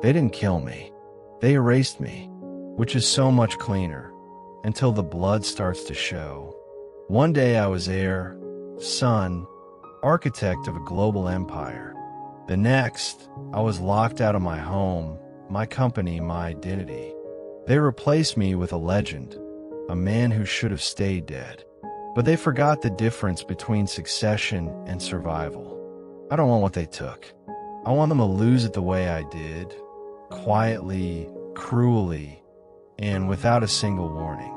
They didn't kill me. They erased me, which is so much cleaner, until the blood starts to show. One day I was heir, son, architect of a global empire. The next, I was locked out of my home, my company, my identity. They replaced me with a legend, a man who should have stayed dead. But they forgot the difference between succession and survival. I don't want what they took. I want them to lose it the way I did, quietly, cruelly, and without a single warning.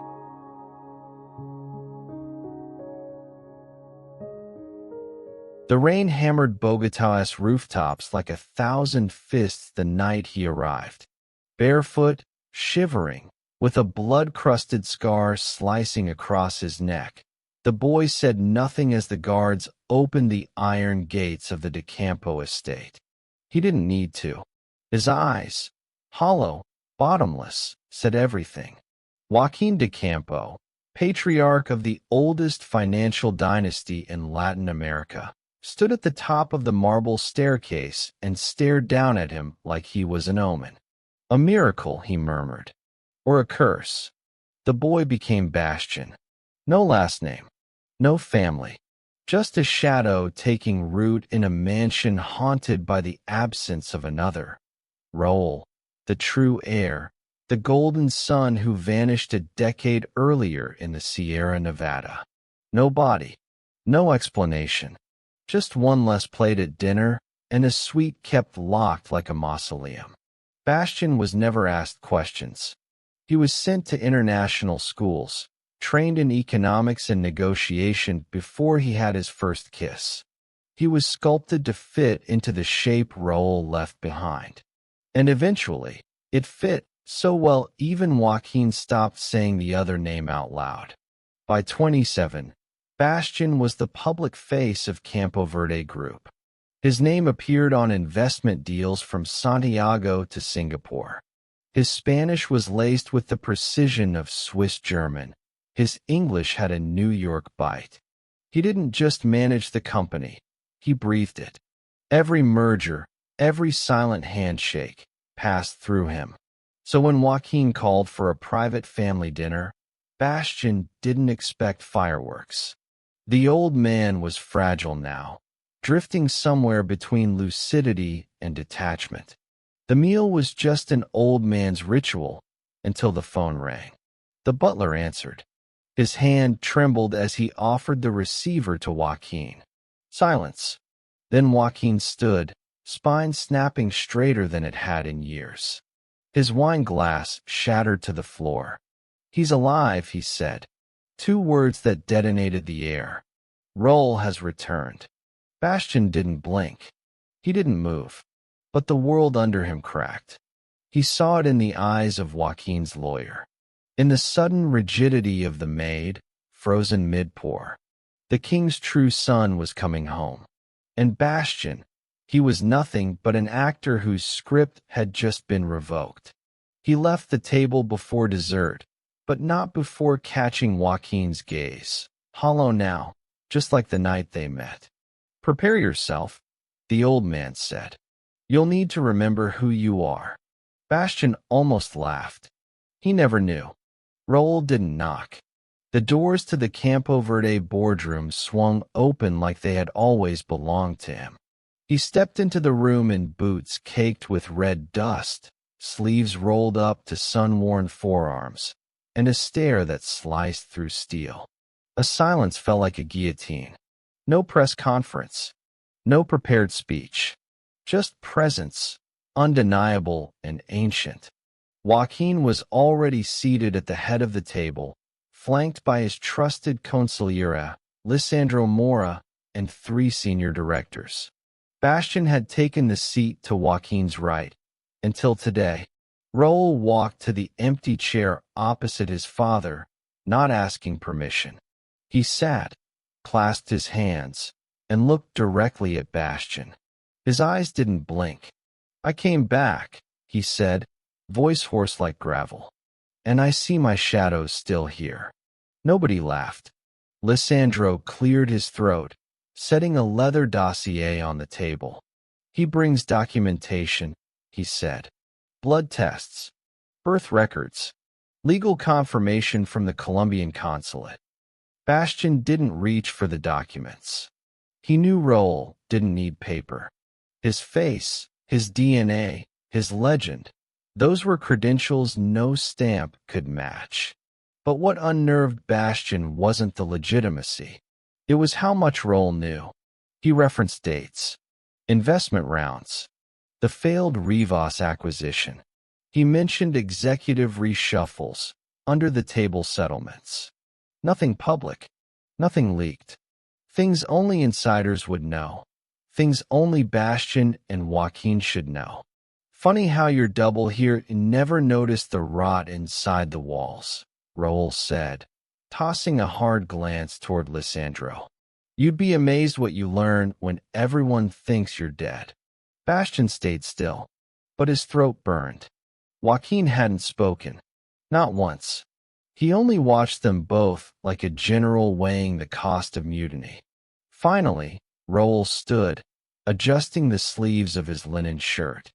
The rain hammered Bogotá's rooftops like 1,000 fists the night he arrived. Barefoot, shivering, with a blood-crusted scar slicing across his neck, the boy said nothing as the guards opened the iron gates of the De Campo estate. He didn't need to. His eyes, hollow, bottomless, said everything. Joaquin De Campo, patriarch of the oldest financial dynasty in Latin America, stood at the top of the marble staircase and stared down at him like he was an omen. A miracle, he murmured. Or a curse. The boy became Bastion. No last name. No family. Just a shadow taking root in a mansion haunted by the absence of another. Raul, the true heir, the golden son who vanished a decade earlier in the Sierra Nevada. No body. No explanation. Just one less plate at dinner, and a suite kept locked like a mausoleum. Bastion was never asked questions. He was sent to international schools, trained in economics and negotiation before he had his first kiss. He was sculpted to fit into the shape Raul left behind. And eventually, it fit so well even Joaquin stopped saying the other name out loud. By 27, Bastion was the public face of Campo Verde Group. His name appeared on investment deals from Santiago to Singapore. His Spanish was laced with the precision of Swiss German. His English had a New York bite. He didn't just manage the company, he breathed it. Every merger, every silent handshake passed through him. So when Joaquin called for a private family dinner, Bastion didn't expect fireworks. The old man was fragile now, drifting somewhere between lucidity and detachment. The meal was just an old man's ritual until the phone rang. The butler answered. His hand trembled as he offered the receiver to Joaquin. Silence. Then Joaquin stood, spine snapping straighter than it had in years. His wine glass shattered to the floor. He's alive, he said. 2 words that detonated the air. Raul has returned. Bastion didn't blink. He didn't move. But the world under him cracked. He saw it in the eyes of Joaquin's lawyer. In the sudden rigidity of the maid, frozen mid-pour. The king's true son was coming home. And Bastion, he was nothing but an actor whose script had just been revoked. He left the table before dessert, but not before catching Joaquin's gaze. Hollow now, just like the night they met. Prepare yourself, the old man said. You'll need to remember who you are. Bastion almost laughed. He never knew. Raul didn't knock. The doors to the Campo Verde boardroom swung open like they had always belonged to him. He stepped into the room in boots caked with red dust, sleeves rolled up to sun-worn forearms, and a stare that sliced through steel. A silence fell like a guillotine. No press conference. No prepared speech. Just presence, undeniable and ancient. Joaquin was already seated at the head of the table, flanked by his trusted consigliera, Lisandro Mora, and 3 senior directors. Bastion had taken the seat to Joaquin's right, until today. Raul walked to the empty chair opposite his father, not asking permission. He sat, clasped his hands, and looked directly at Bastion. His eyes didn't blink. I came back, he said, voice hoarse like gravel. And I see my shadows still here. Nobody laughed. Lisandro cleared his throat, setting a leather dossier on the table. He brings documentation, he said. blood tests, birth records, legal confirmation from the Colombian consulate. Bastion didn't reach for the documents. He knew Raoul didn't need paper. His face, his DNA, his legend, those were credentials no stamp could match. But what unnerved Bastion wasn't the legitimacy. It was how much Raoul knew. He referenced dates, investment rounds, the failed Rivas acquisition. He mentioned executive reshuffles, under-the-table settlements. Nothing public, nothing leaked. Things only insiders would know. Things only Bastion and Joaquin should know. Funny how your double here never noticed the rot inside the walls, Raoul said, tossing a hard glance toward Lissandro. You'd be amazed what you learn when everyone thinks you're dead. Bastion stayed still, but his throat burned. Joaquin hadn't spoken. Not once. He only watched them both like a general weighing the cost of mutiny. Finally, Raoul stood, adjusting the sleeves of his linen shirt.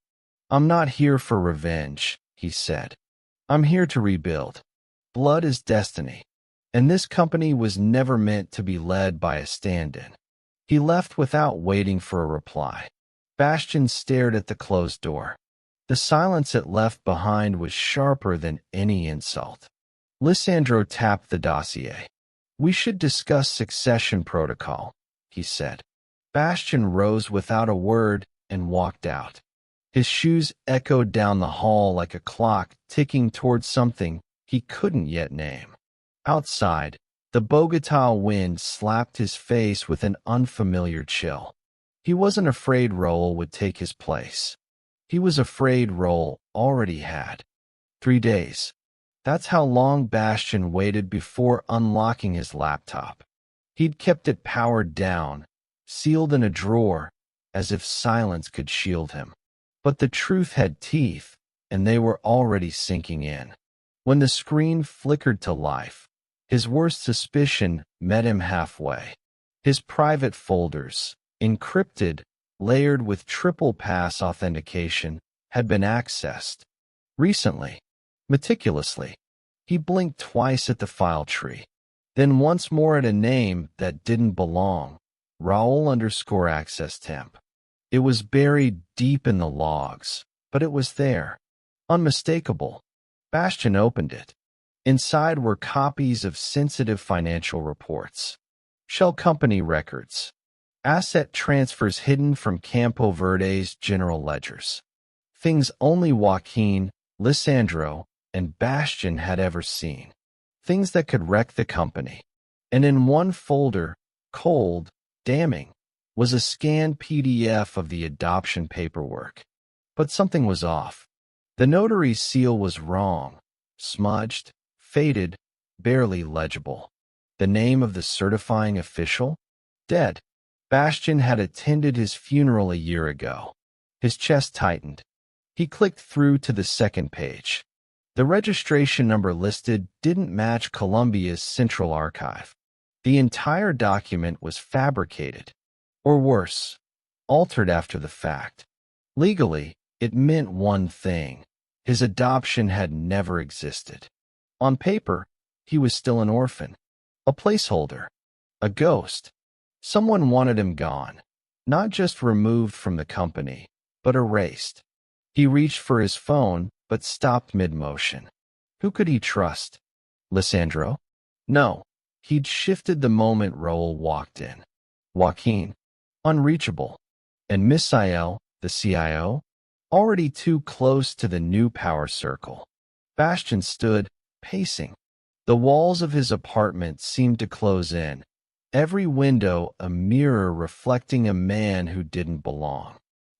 I'm not here for revenge, he said. I'm here to rebuild. Blood is destiny, and this company was never meant to be led by a stand-in. He left without waiting for a reply. Bastion stared at the closed door. The silence it left behind was sharper than any insult. Lissandro tapped the dossier. We should discuss succession protocol, he said. Bastion rose without a word and walked out. His shoes echoed down the hall like a clock ticking towards something he couldn't yet name. Outside, the Bogotá wind slapped his face with an unfamiliar chill. He wasn't afraid Raoul would take his place. He was afraid Raoul already had. 3 days. That's how long Bastion waited before unlocking his laptop. He'd kept it powered down, sealed in a drawer, as if silence could shield him. But the truth had teeth, and they were already sinking in. When the screen flickered to life, his worst suspicion met him halfway. His private folders, encrypted, layered with triple pass authentication, had been accessed. Recently, meticulously. He blinked twice at the file tree, then once more at a name that didn't belong, Raoul_access temp. It was buried deep in the logs, but it was there, unmistakable. Bastion opened it. Inside were copies of sensitive financial reports, shell company records, asset transfers hidden from Campo Verde's general ledgers. Things only Joaquin, Lissandro, and Bastion had ever seen. Things that could wreck the company. And in one folder, cold, damning, was a scanned PDF of the adoption paperwork. But something was off. The notary's seal was wrong, smudged, faded, barely legible. The name of the certifying official? Dead. Bastion had attended his funeral a year ago. His chest tightened. He clicked through to the second page. The registration number listed didn't match Colombia's central archive. The entire document was fabricated, or worse, altered after the fact. Legally, it meant one thing. His adoption had never existed. On paper, he was still an orphan, a placeholder, a ghost. Someone wanted him gone, not just removed from the company, but erased. He reached for his phone, but stopped mid-motion. Who could he trust? Lissandro? No. He'd shifted the moment Raoul walked in. Joaquin? Unreachable. And Misael, the CIO? Already too close to the new power circle. Bastion stood, pacing. The walls of his apartment seemed to close in, every window a mirror reflecting a man who didn't belong.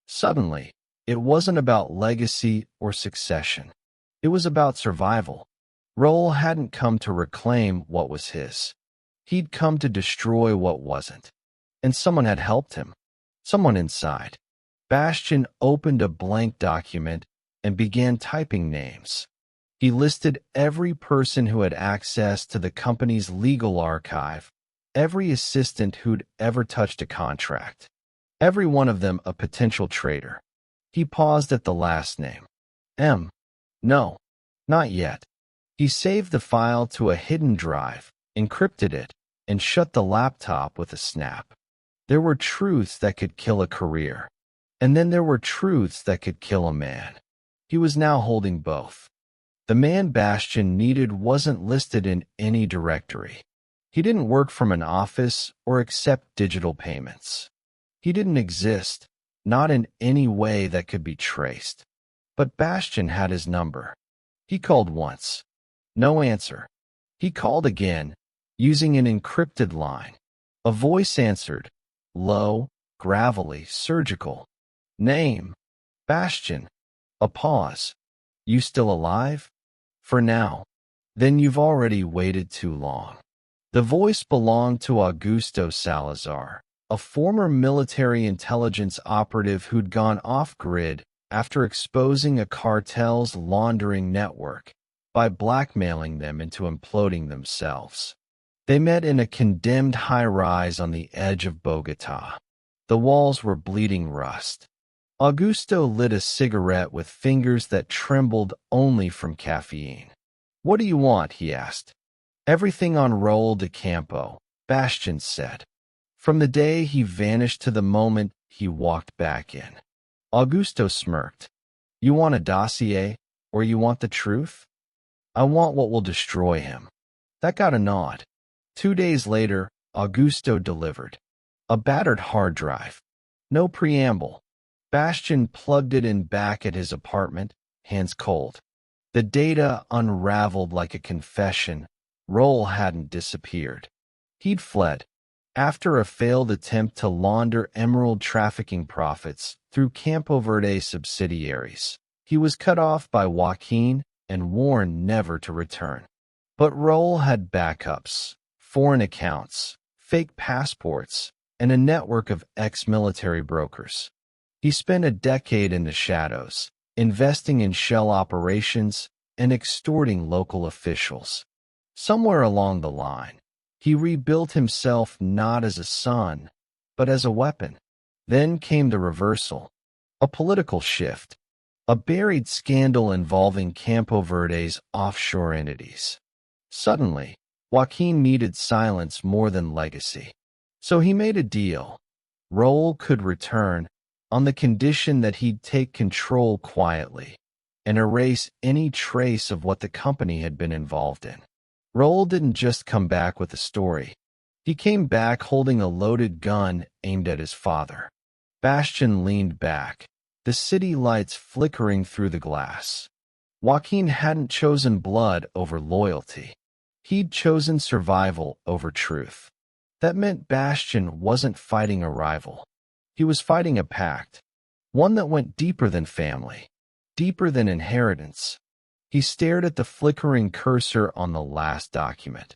Suddenly, it wasn't about legacy or succession. It was about survival. Raoul hadn't come to reclaim what was his. He'd come to destroy what wasn't. And someone had helped him. Someone inside. Bastion opened a blank document and began typing names. He listed every person who had access to the company's legal archive, every assistant who'd ever touched a contract, every one of them a potential traitor. He paused at the last name. M. No, not yet. He saved the file to a hidden drive, encrypted it, and shut the laptop with a snap. There were truths that could kill a career, and then there were truths that could kill a man. He was now holding both. The man Bastion needed wasn't listed in any directory. He didn't work from an office or accept digital payments. He didn't exist, not in any way that could be traced. But Bastion had his number. He called once. No answer. He called again, using an encrypted line. A voice answered, low, gravelly, surgical. Name. Bastion. A pause. You still alive? For now. Then you've already waited too long. The voice belonged to Augusto Salazar, a former military intelligence operative who'd gone off-grid after exposing a cartel's laundering network by blackmailing them into imploding themselves. They met in a condemned high-rise on the edge of Bogotá. The walls were bleeding rust. Augusto lit a cigarette with fingers that trembled only from caffeine. What do you want? He asked. Everything on Raul de Campo, Bastion said. From the day he vanished to the moment he walked back in. Augusto smirked. You want a dossier, or you want the truth? I want what will destroy him. That got a nod. 2 days later, Augusto delivered. A battered hard drive. No preamble. Bastion plugged it in back at his apartment, hands cold. The data unraveled like a confession. Raul hadn't disappeared. He'd fled. After a failed attempt to launder emerald trafficking profits through Campo Verde subsidiaries, he was cut off by Joaquin and warned never to return. But Raul had backups, foreign accounts, fake passports, and a network of ex-military brokers. He spent a decade in the shadows, investing in shell operations and extorting local officials. Somewhere along the line, he rebuilt himself not as a son, but as a weapon. Then came the reversal, a political shift, a buried scandal involving Campo Verde's offshore entities. Suddenly, Joaquin needed silence more than legacy. So he made a deal. Raul could return on the condition that he'd take control quietly and erase any trace of what the company had been involved in. Raul didn't just come back with a story. He came back holding a loaded gun aimed at his father. Bastion leaned back, the city lights flickering through the glass. Joaquin hadn't chosen blood over loyalty. He'd chosen survival over truth. That meant Bastion wasn't fighting a rival. He was fighting a pact, one that went deeper than family, deeper than inheritance. He stared at the flickering cursor on the last document,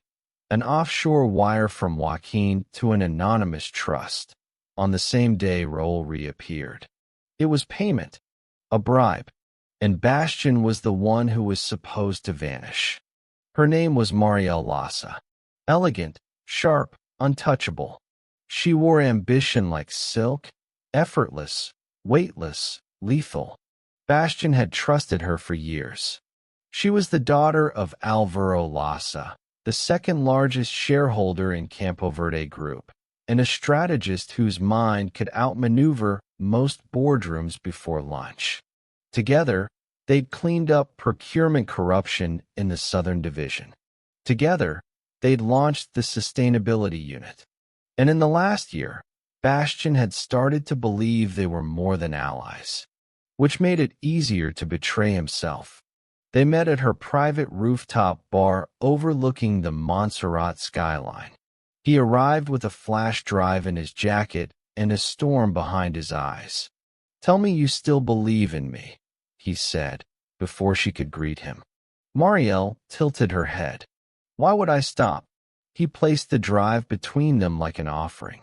an offshore wire from Joaquin to an anonymous trust. On the same day, Raul reappeared. It was payment, a bribe, and Bastion was the one who was supposed to vanish. Her name was Marielle Lassa. Elegant, sharp, untouchable. She wore ambition like silk, effortless, weightless, lethal. Bastion had trusted her for years. She was the daughter of Alvaro Lassa, the second largest shareholder in Campo Verde Group, and a strategist whose mind could outmaneuver most boardrooms before lunch. Together, they'd cleaned up procurement corruption in the Southern Division. Together, they'd launched the Sustainability Unit. And in the last year, Bastion had started to believe they were more than allies, which made it easier to betray himself. They met at her private rooftop bar overlooking the Montserrat skyline. He arrived with a flash drive in his jacket and a storm behind his eyes. "Tell me you still believe in me," he said, before she could greet him. Marielle tilted her head. "Why would I stop?" He placed the drive between them like an offering.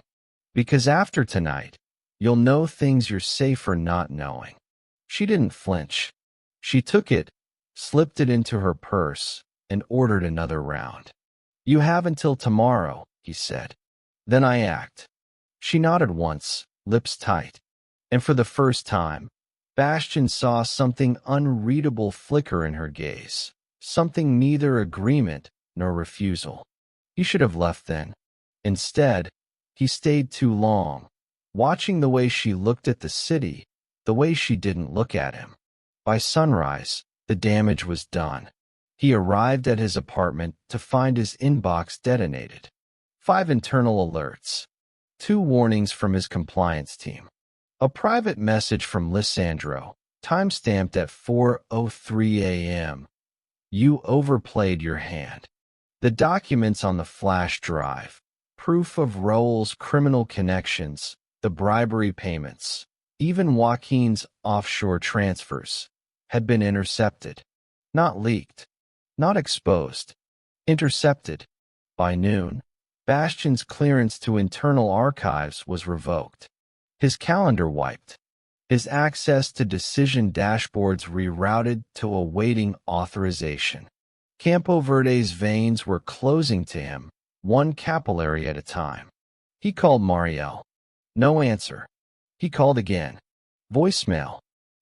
"Because after tonight, you'll know things you're safer not knowing." She didn't flinch. She took it, slipped it into her purse, and ordered another round. "You have until tomorrow," he said. "Then I act." She nodded once, lips tight. And for the first time, Bastion saw something unreadable flicker in her gaze, something neither agreement nor refusal. He should have left then. Instead, he stayed too long, watching the way she looked at the city, the way she didn't look at him. By sunrise, the damage was done. He arrived at his apartment to find his inbox detonated. 5 internal alerts. 2 warnings from his compliance team. A private message from Lissandro, timestamped at 4:03 a.m. You overplayed your hand. The documents on the flash drive, proof of Raul's criminal connections, the bribery payments, even Joaquin's offshore transfers, had been intercepted. Not leaked. Not exposed. Intercepted. By noon, Bastion's clearance to internal archives was revoked. His calendar wiped. His access to decision dashboards rerouted to awaiting authorization. Campo Verde's veins were closing to him, one capillary at a time. He called Marielle. No answer. He called again. Voicemail.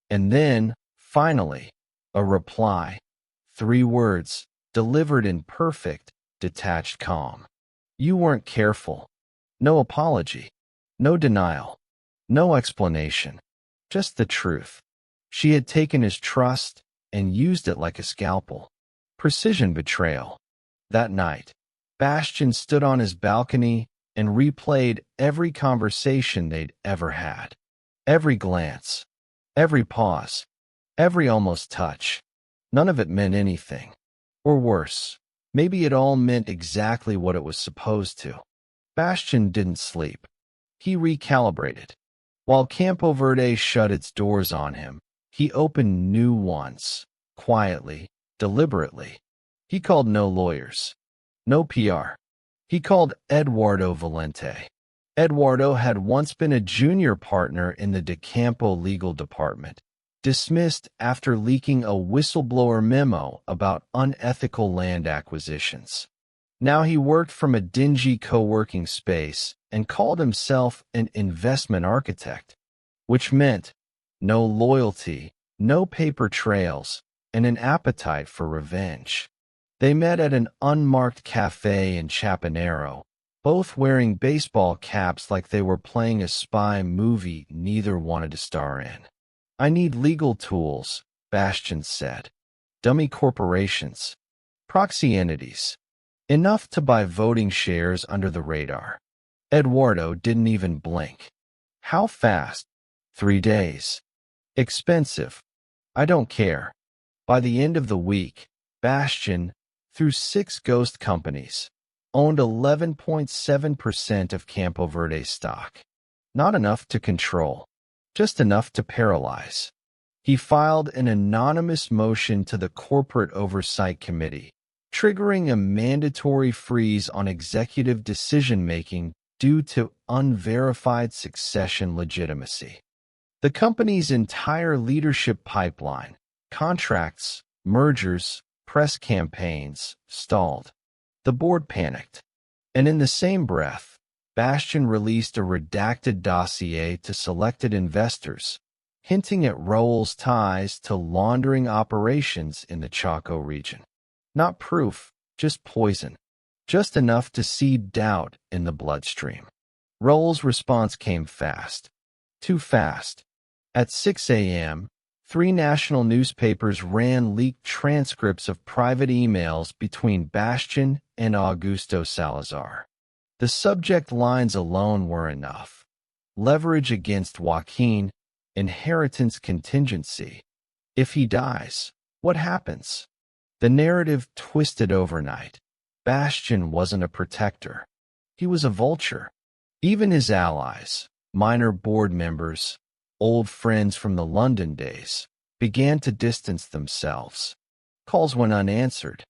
And then, finally, a reply. 3 words, delivered in perfect, detached calm. You weren't careful. No apology. No denial. No explanation. Just the truth. She had taken his trust and used it like a scalpel. Precision betrayal. That night, Bastion stood on his balcony and replayed every conversation they'd ever had. Every glance. Every pause. Every almost touch. None of it meant anything. Or worse, maybe it all meant exactly what it was supposed to. Bastion didn't sleep. He recalibrated. While Campo Verde shut its doors on him, he opened new ones, quietly, deliberately. He called no lawyers, no PR. He called Eduardo Valente. Eduardo had once been a junior partner in the De Campo legal department, dismissed after leaking a whistleblower memo about unethical land acquisitions. Now he worked from a dingy co-working space and called himself an investment architect, which meant no loyalty, no paper trails, and an appetite for revenge. They met at an unmarked cafe in Chapinero, both wearing baseball caps like they were playing a spy movie neither wanted to star in. I need legal tools, Bastion said. Dummy corporations. Proxy entities. Enough to buy voting shares under the radar. Eduardo didn't even blink. How fast? 3 days. Expensive. I don't care. By the end of the week, Bastion, through 6 ghost companies, owned 11.7% of Campo Verde stock. Not enough to control, just enough to paralyze. He filed an anonymous motion to the Corporate Oversight Committee, triggering a mandatory freeze on executive decision-making due to unverified succession legitimacy. The company's entire leadership pipeline, contracts, mergers, press campaigns, stalled. The board panicked. And in the same breath, Bastion released a redacted dossier to selected investors, hinting at Raul's ties to laundering operations in the Chaco region. Not proof, just poison. Just enough to seed doubt in the bloodstream. Raul's response came fast. Too fast. At 6 a.m., 3 national newspapers ran leaked transcripts of private emails between Bastion and Augusto Salazar. The subject lines alone were enough. Leverage against Joaquin, inheritance contingency. If he dies, what happens? The narrative twisted overnight. Bastion wasn't a protector. He was a vulture. Even his allies, minor board members, old friends from the London days, began to distance themselves. Calls went unanswered.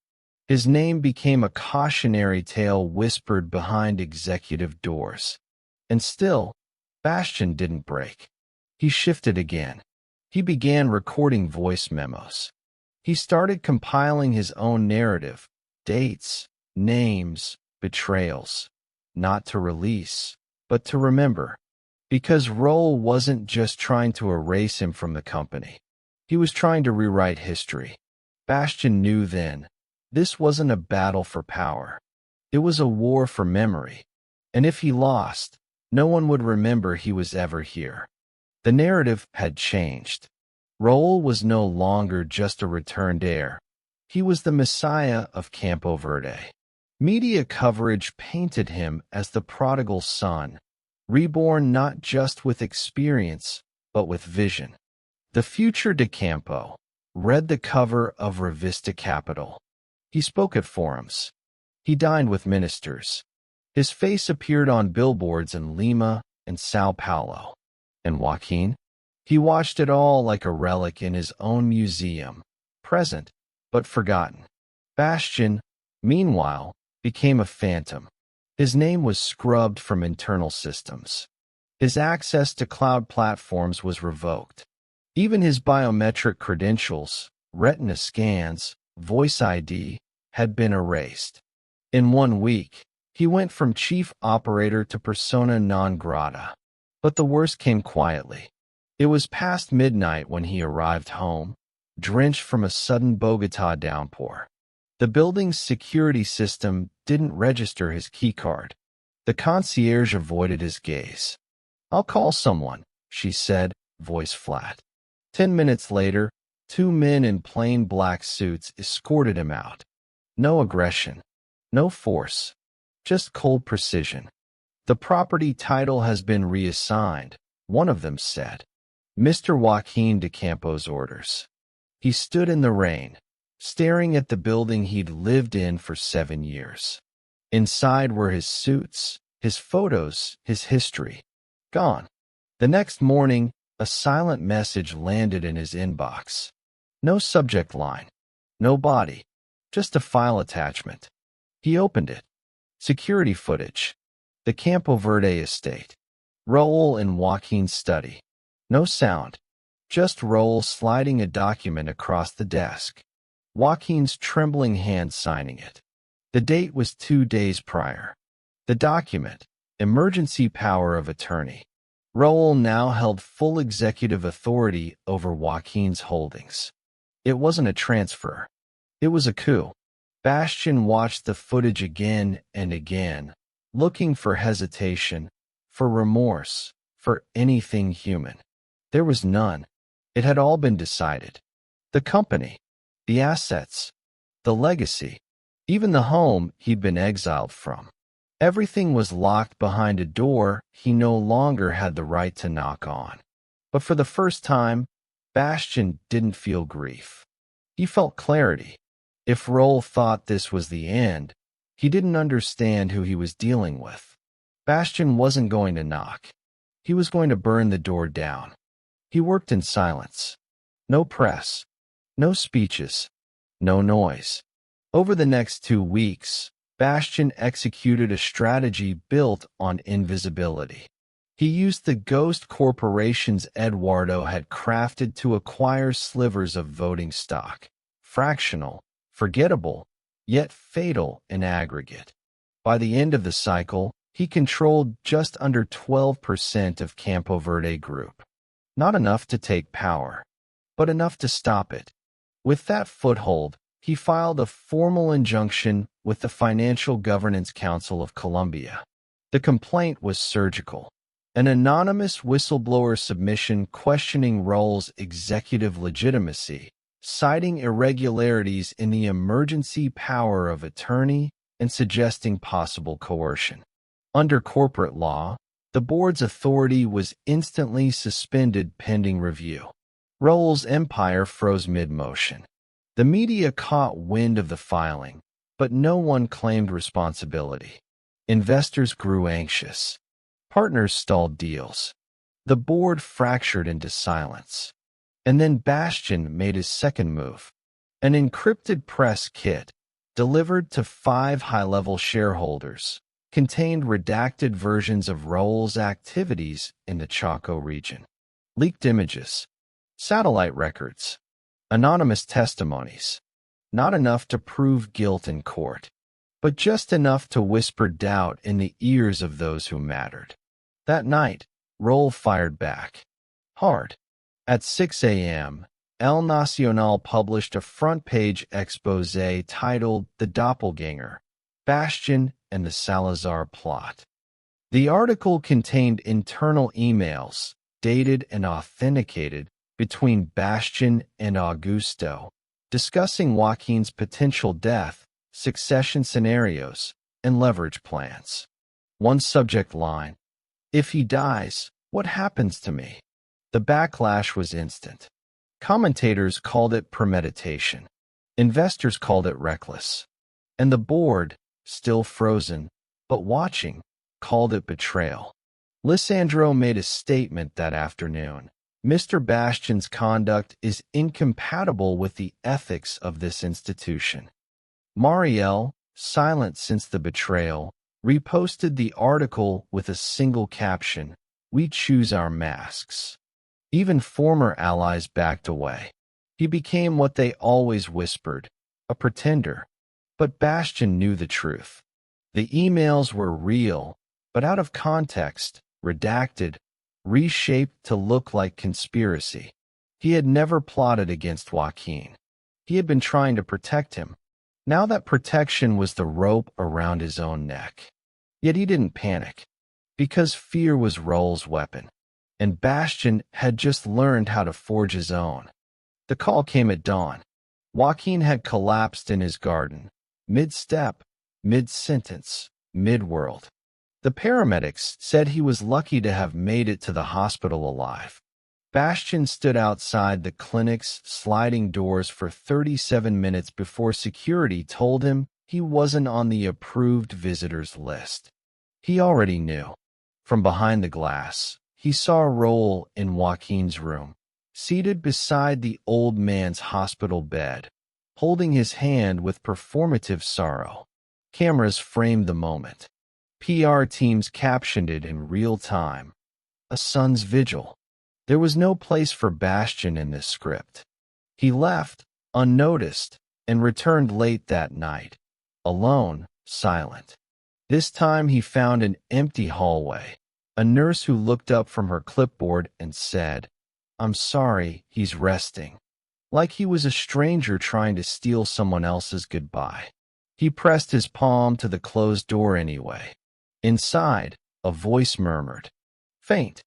His name became a cautionary tale whispered behind executive doors. And still, Bastion didn't break. He shifted again. He began recording voice memos. He started compiling his own narrative, dates, names, betrayals. Not to release, but to remember. Because Roll wasn't just trying to erase him from the company. He was trying to rewrite history. Bastion knew then, this wasn't a battle for power. It was a war for memory. And if he lost, no one would remember he was ever here. The narrative had changed. Roll was no longer just a returned heir. He was the messiah of Campo Verde. Media coverage painted him as the prodigal son, reborn not just with experience, but with vision. The future de Campo read the cover of Revista Capital. He spoke at forums. He dined with ministers. His face appeared on billboards in Lima and Sao Paulo. And Joaquin? He watched it all like a relic in his own museum, present but forgotten. Bastion, meanwhile, became a phantom. His name was scrubbed from internal systems. His access to cloud platforms was revoked. Even his biometric credentials, retina scans, voice ID, had been erased. In 1 week, he went from chief operator to persona non grata. But the worst came quietly. It was past midnight when he arrived home, drenched from a sudden Bogotá downpour. The building's security system didn't register his keycard. The concierge avoided his gaze. "I'll call someone," she said, voice flat. 10 minutes later, 2 men in plain black suits escorted him out. No aggression, no force, just cold precision. "The property title has been reassigned," one of them said. Mr. Joaquin de Campo's orders. He stood in the rain, staring at the building he'd lived in for 7 years. Inside were his suits, his photos, his history. Gone. The next morning, a silent message landed in his inbox. No subject line, no body, just a file attachment. He opened it. Security footage. The Campo Verde estate. Raul in Joaquin's study. No sound, just Raul sliding a document across the desk. Joaquin's trembling hand signing it. The date was 2 days prior. The document, emergency power of attorney. Raul now held full executive authority over Joaquin's holdings. It wasn't a transfer. It was a coup. Bastion watched the footage again and again, looking for hesitation, for remorse, for anything human. There was none. It had all been decided. The company, the assets, the legacy, even the home he'd been exiled from. Everything was locked behind a door he no longer had the right to knock on. But for the first time, Bastion didn't feel grief. He felt clarity. If Roll thought this was the end, he didn't understand who he was dealing with. Bastion wasn't going to knock. He was going to burn the door down. He worked in silence. No press. No speeches. No noise. Over the next 2 weeks, Bastion executed a strategy built on invisibility. He used the ghost corporations Eduardo had crafted to acquire slivers of voting stock. Fractional, forgettable, yet fatal in aggregate. By the end of the cycle, he controlled just under 12% of Campo Verde Group. Not enough to take power, but enough to stop it. With that foothold, he filed a formal injunction with the Financial Governance Council of Colombia. The complaint was surgical. An anonymous whistleblower submission questioning Roll's executive legitimacy, citing irregularities in the emergency power of attorney and suggesting possible coercion. Under corporate law, the board's authority was instantly suspended pending review. Roll's empire froze mid-motion. The media caught wind of the filing, but no one claimed responsibility. Investors grew anxious. Partners stalled deals. The board fractured into silence. And then Bastion made his second move. An encrypted press kit, delivered to 5 high-level shareholders, contained redacted versions of Raul's activities in the Chaco region. Leaked images, satellite records, anonymous testimonies. Not enough to prove guilt in court, but just enough to whisper doubt in the ears of those who mattered. That night, Roll fired back. Hard. At 6 a.m., El Nacional published a front-page exposé titled The Doppelganger, Bastion and the Salazar Plot. The article contained internal emails, dated and authenticated, between Bastion and Augusto, discussing Joaquin's potential death, succession scenarios, and leverage plans. One subject line: "If he dies, what happens to me?" The backlash was instant. Commentators called it premeditation. Investors called it reckless. And the board, still frozen, but watching, called it betrayal. Lisandro made a statement that afternoon. Mr. Bastion's conduct is incompatible with the ethics of this institution. Marielle, silent since the betrayal, reposted the article with a single caption: "We choose our masks." Even former allies backed away. He became what they always whispered, a pretender. But Bastion knew the truth. The emails were real, but out of context, redacted, reshaped to look like conspiracy. He had never plotted against Joaquin. He had been trying to protect him. Now that protection was the rope around his own neck. Yet he didn't panic, because fear was Raul's weapon, and Bastion had just learned how to forge his own. The call came at dawn. Joaquin had collapsed in his garden, mid-step, mid-sentence, mid-world. The paramedics said he was lucky to have made it to the hospital alive. Bastion stood outside the clinic's sliding doors for 37 minutes before security told him he wasn't on the approved visitors list. He already knew. From behind the glass, he saw Raul in Joaquin's room, seated beside the old man's hospital bed, holding his hand with performative sorrow. Cameras framed the moment. PR teams captioned it in real time. A son's vigil. There was no place for Bastion in this script. He left, unnoticed, and returned late that night. Alone, silent. This time he found an empty hallway. A nurse who looked up from her clipboard and said, "I'm sorry, he's resting." Like he was a stranger trying to steal someone else's goodbye. He pressed his palm to the closed door anyway. Inside, a voice murmured, faint,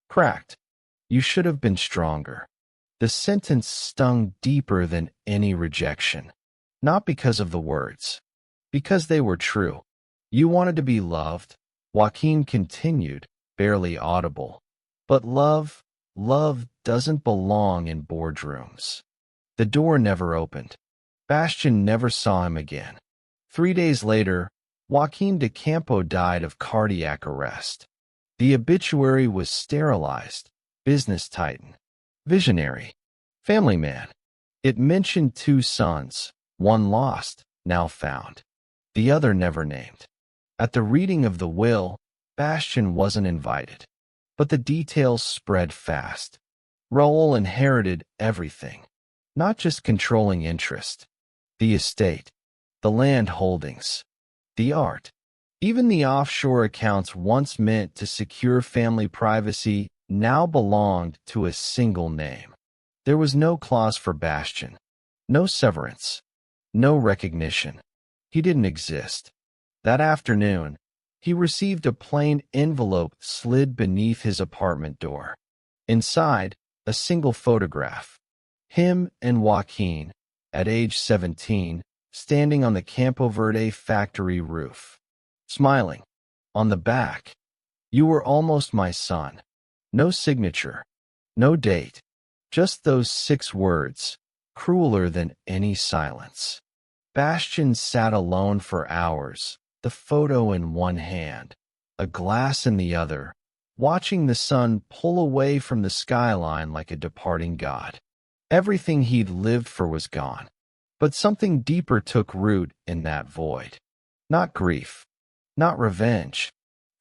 cracked, "You should have been stronger." The sentence stung deeper than any rejection. Not because of the words. Because they were true. "You wanted to be loved," Joaquin continued, barely audible. "But love doesn't belong in boardrooms." The door never opened. Bastion never saw him again. 3 days later, Joaquin de Campo died of cardiac arrest. The obituary was sterilized. Business titan. Visionary. Family man. It mentioned 2 sons, one lost, now found. The other never named. At the reading of the will, Bastion wasn't invited. But the details spread fast. Raul inherited everything. Not just controlling interest. The estate. The land holdings. The art. Even the offshore accounts once meant to secure family privacy now belonged to a single name. There was no clause for Bastion. No severance. No recognition. He didn't exist. That afternoon, he received a plain envelope slid beneath his apartment door. Inside, a single photograph. Him and Joaquin, at age 17, standing on the Campo Verde factory roof. Smiling. On the back, "You were almost my son." No signature. No date. Just those 6 words, crueler than any silence. Bastion sat alone for hours, the photo in one hand, a glass in the other, watching the sun pull away from the skyline like a departing god. Everything he'd lived for was gone. But something deeper took root in that void. Not grief. Not revenge.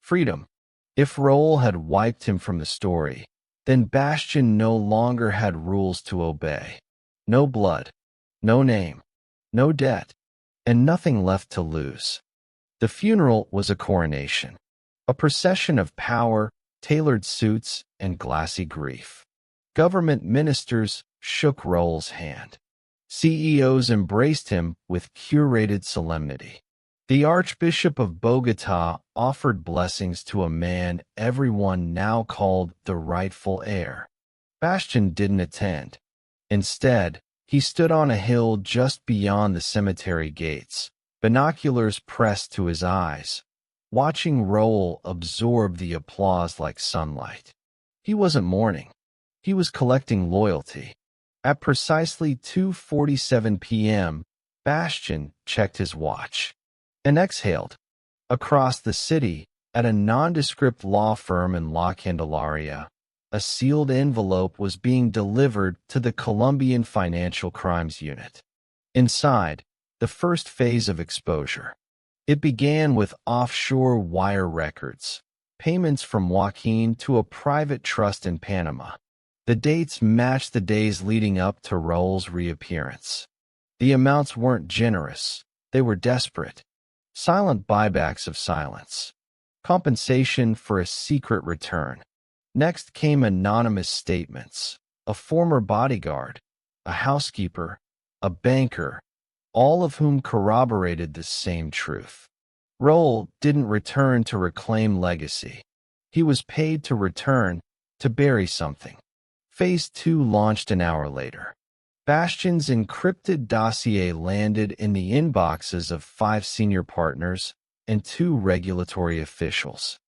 Freedom. If Raul had wiped him from the story, then Bastion no longer had rules to obey. No blood. No name. No debt. And nothing left to lose. The funeral was a coronation. A procession of power, tailored suits, and glassy grief. Government ministers shook Raoul's hand. CEOs embraced him with curated solemnity. The Archbishop of Bogota offered blessings to a man everyone now called the rightful heir. Bastion didn't attend. Instead, he stood on a hill just beyond the cemetery gates, binoculars pressed to his eyes, watching Raoul absorb the applause like sunlight. He wasn't mourning. He was collecting loyalty. At precisely 2:47 p.m., Bastion checked his watch and exhaled. Across the city, at a nondescript law firm in La Candelaria, a sealed envelope was being delivered to the Colombian Financial Crimes Unit. Inside, the first phase of exposure. It began with offshore wire records, payments from Joaquin to a private trust in Panama. The dates matched the days leading up to Raoul's reappearance. The amounts weren't generous, they were desperate. Silent buybacks of silence. Compensation for a secret return. Next came anonymous statements. A former bodyguard, a housekeeper, a banker, all of whom corroborated the same truth. Raoul didn't return to reclaim legacy. He was paid to return, to bury something. Phase 2 launched an hour later. Bastion's encrypted dossier landed in the inboxes of 5 senior partners and 2 regulatory officials.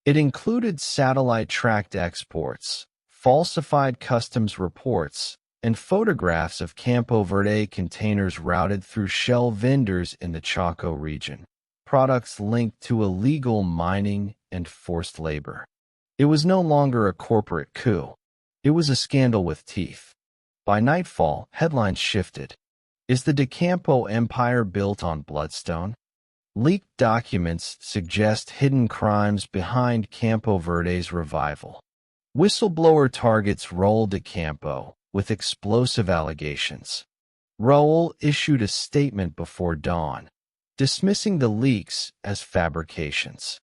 It included satellite-tracked exports, falsified customs reports, and photographs of Campo Verde containers routed through shell vendors in the Chaco region, products linked to illegal mining and forced labor. It was no longer a corporate coup. It was a scandal with teeth. By nightfall, headlines shifted. Is the De Campo empire built on bloodstone? Leaked documents suggest hidden crimes behind Campo Verde's revival. Whistleblower targets Raoul de Campo with explosive allegations. Raoul issued a statement before dawn, dismissing the leaks as fabrications.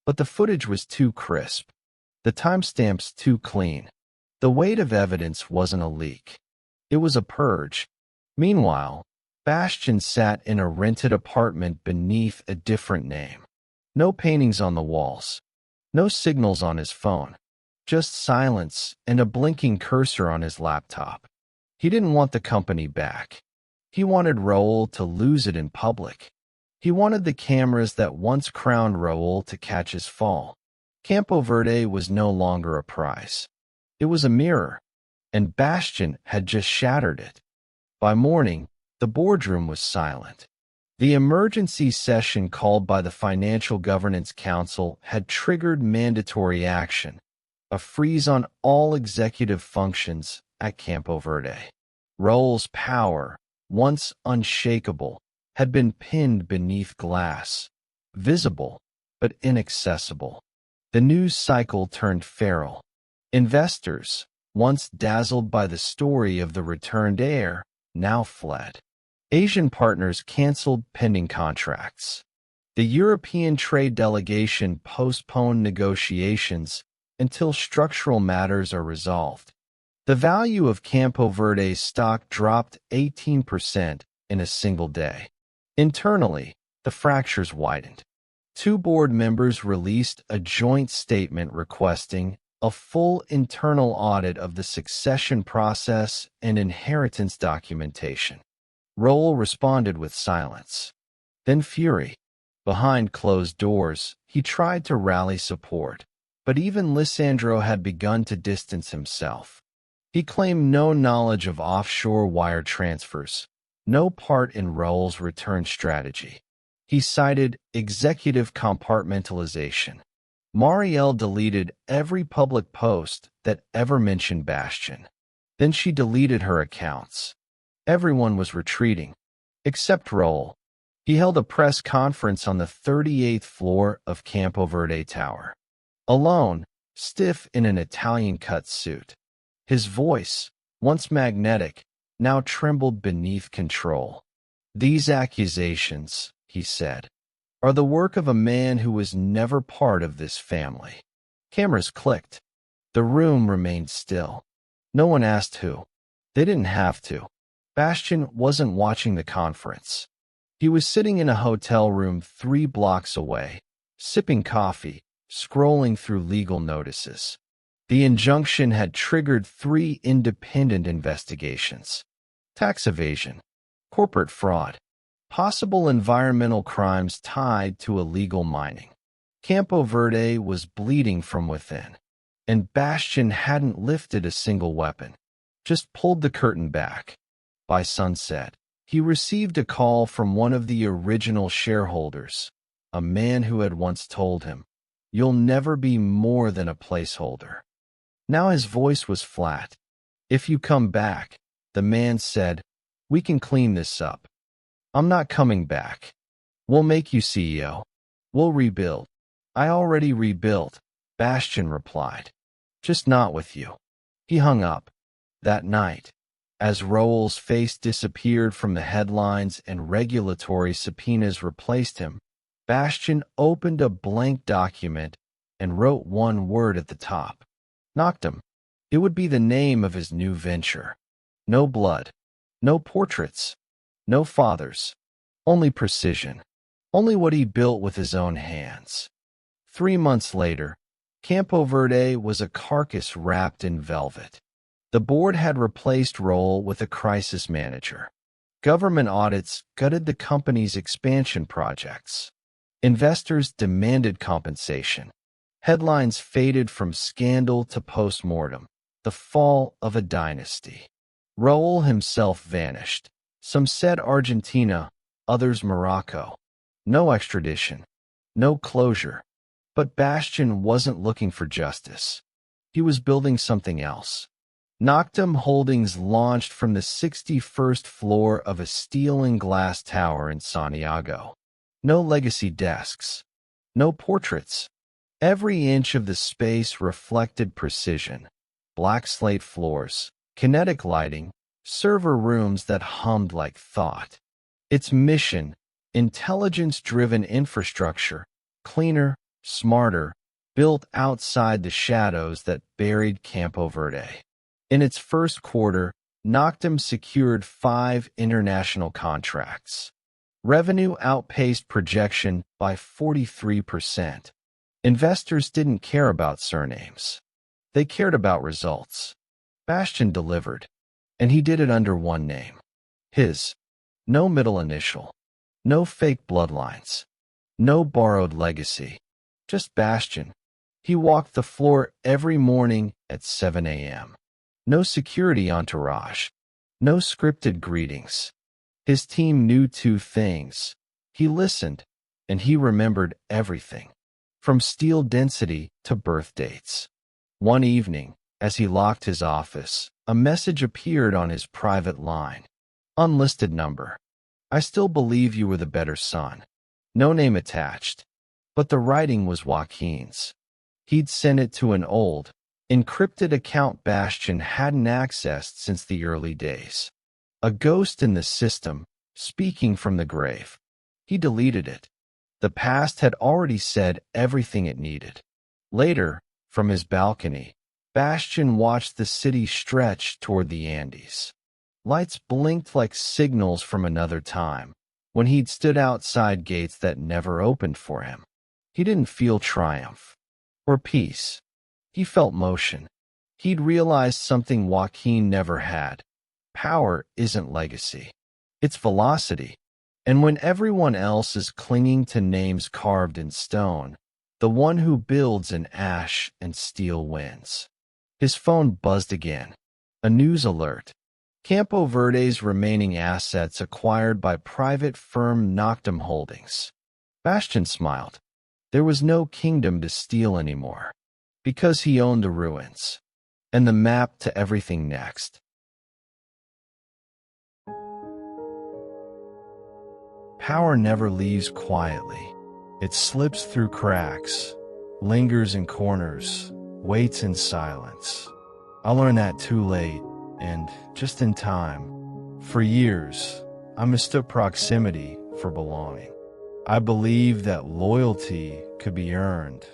But the footage was too crisp. The timestamps too clean. The weight of evidence wasn't a leak. It was a purge. Meanwhile, Bastion sat in a rented apartment beneath a different name. No paintings on the walls. No signals on his phone. Just silence and a blinking cursor on his laptop. He didn't want the company back. He wanted Raoul to lose it in public. He wanted the cameras that once crowned Raoul to catch his fall. Campo Verde was no longer a prize. It was a mirror, and Bastion had just shattered it. By morning, the boardroom was silent. The emergency session called by the Financial Governance Council had triggered mandatory action, a freeze on all executive functions at Campo Verde. Raoul's power, once unshakable, had been pinned beneath glass, visible but inaccessible. The news cycle turned feral. Investors, once dazzled by the story of the returned heir, now fled. Asian partners canceled pending contracts. The European trade delegation postponed negotiations until structural matters are resolved. The value of Campo Verde's stock dropped 18% in a single day. Internally, the fractures widened. 2 board members released a joint statement requesting a full internal audit of the succession process and inheritance documentation. Raoul responded with silence. Then fury. Behind closed doors, he tried to rally support, but even Lisandro had begun to distance himself. He claimed no knowledge of offshore wire transfers, no part in Raoul's return strategy. He cited executive compartmentalization. Marielle deleted every public post that ever mentioned Bastion. Then she deleted her accounts. Everyone was retreating, except Raoul. He held a press conference on the 38th floor of Campo Verde Tower. Alone, stiff in an Italian-cut suit. His voice, once magnetic, now trembled beneath control. "These accusations," he said, "are the work of a man who was never part of this family." Cameras clicked. The room remained still. No one asked who. They didn't have to. Bastion wasn't watching the conference. He was sitting in a hotel room 3 blocks away, sipping coffee, scrolling through legal notices. The injunction had triggered 3 independent investigations: tax evasion, corporate fraud, possible environmental crimes tied to illegal mining. Campo Verde was bleeding from within, and Bastion hadn't lifted a single weapon, just pulled the curtain back. By sunset, he received a call from one of the original shareholders, a man who had once told him, "You'll never be more than a placeholder." Now his voice was flat. "If you come back," the man said, "we can clean this up." "I'm not coming back. We'll make you CEO. We'll rebuild." "I already rebuilt," Bastion replied. "Just not with you." He hung up. That night, as Raoul's face disappeared from the headlines and regulatory subpoenas replaced him, Bastion opened a blank document and wrote one word at the top: Noctum. It would be the name of his new venture. No blood, no portraits, no fathers, only precision, only what he built with his own hands. 3 months later, Campo Verde was a carcass wrapped in velvet. The board had replaced Raoul with a crisis manager. Government audits gutted the company's expansion projects. Investors demanded compensation. Headlines faded from scandal to postmortem, the fall of a dynasty. Raoul himself vanished. Some said Argentina, others Morocco. No extradition, no closure. But Bastion wasn't looking for justice. He was building something else. Noctum Holdings launched from the 61st floor of a steel and glass tower in Santiago. No legacy desks, no portraits. Every inch of the space reflected precision: black slate floors, kinetic lighting, server rooms that hummed like thought. Its mission: intelligence-driven infrastructure, cleaner, smarter, built outside the shadows that buried Campo Verde. In its first quarter, Noctum secured 5 international contracts. Revenue outpaced projection by 43%. Investors didn't care about surnames. They cared about results. Bastion delivered, and he did it under one name. His. No middle initial. No fake bloodlines. No borrowed legacy. Just Bastion. He walked the floor every morning at 7 a.m. No security entourage. No scripted greetings. His team knew 2 things. He listened, and he remembered everything, from steel density to birth dates. One evening, as he locked his office, a message appeared on his private line. Unlisted number. "I still believe you were the better son." No name attached. But the writing was Joaquin's. He'd sent it to an old, encrypted account Bastion hadn't accessed since the early days. A ghost in the system, speaking from the grave. He deleted it. The past had already said everything it needed. Later, from his balcony, Bastion watched the city stretch toward the Andes. Lights blinked like signals from another time, when he'd stood outside gates that never opened for him. He didn't feel triumph or peace. He felt motion. He'd realized something Joaquin never had. Power isn't legacy. It's velocity. And when everyone else is clinging to names carved in stone, the one who builds in ash and steel wins. His phone buzzed again. A news alert. Campo Verde's remaining assets acquired by private firm Noctum Holdings. Bastion smiled. There was no kingdom to steal anymore, because he owned the ruins, and the map to everything next. Power never leaves quietly. It slips through cracks, lingers in corners, waits in silence. I learned that too late, and just in time. For years, I mistook proximity for belonging. I believed that loyalty could be earned,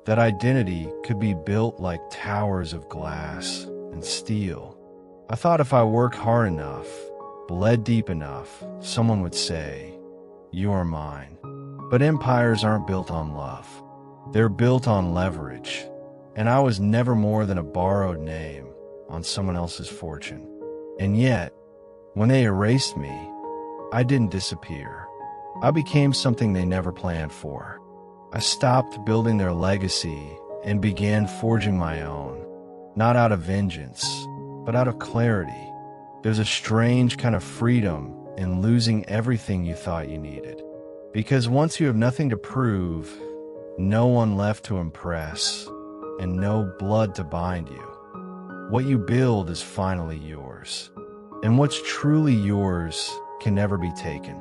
that identity could be built like towers of glass and steel. I thought if I worked hard enough, bled deep enough, someone would say, "You're mine." But empires aren't built on love. They're built on leverage. And I was never more than a borrowed name on someone else's fortune. And yet, when they erased me, I didn't disappear. I became something they never planned for. I stopped building their legacy and began forging my own, not out of vengeance, but out of clarity. There's a strange kind of freedom in losing everything you thought you needed. Because once you have nothing to prove, no one left to impress, and no blood to bind you, what you build is finally yours. And what's truly yours can never be taken.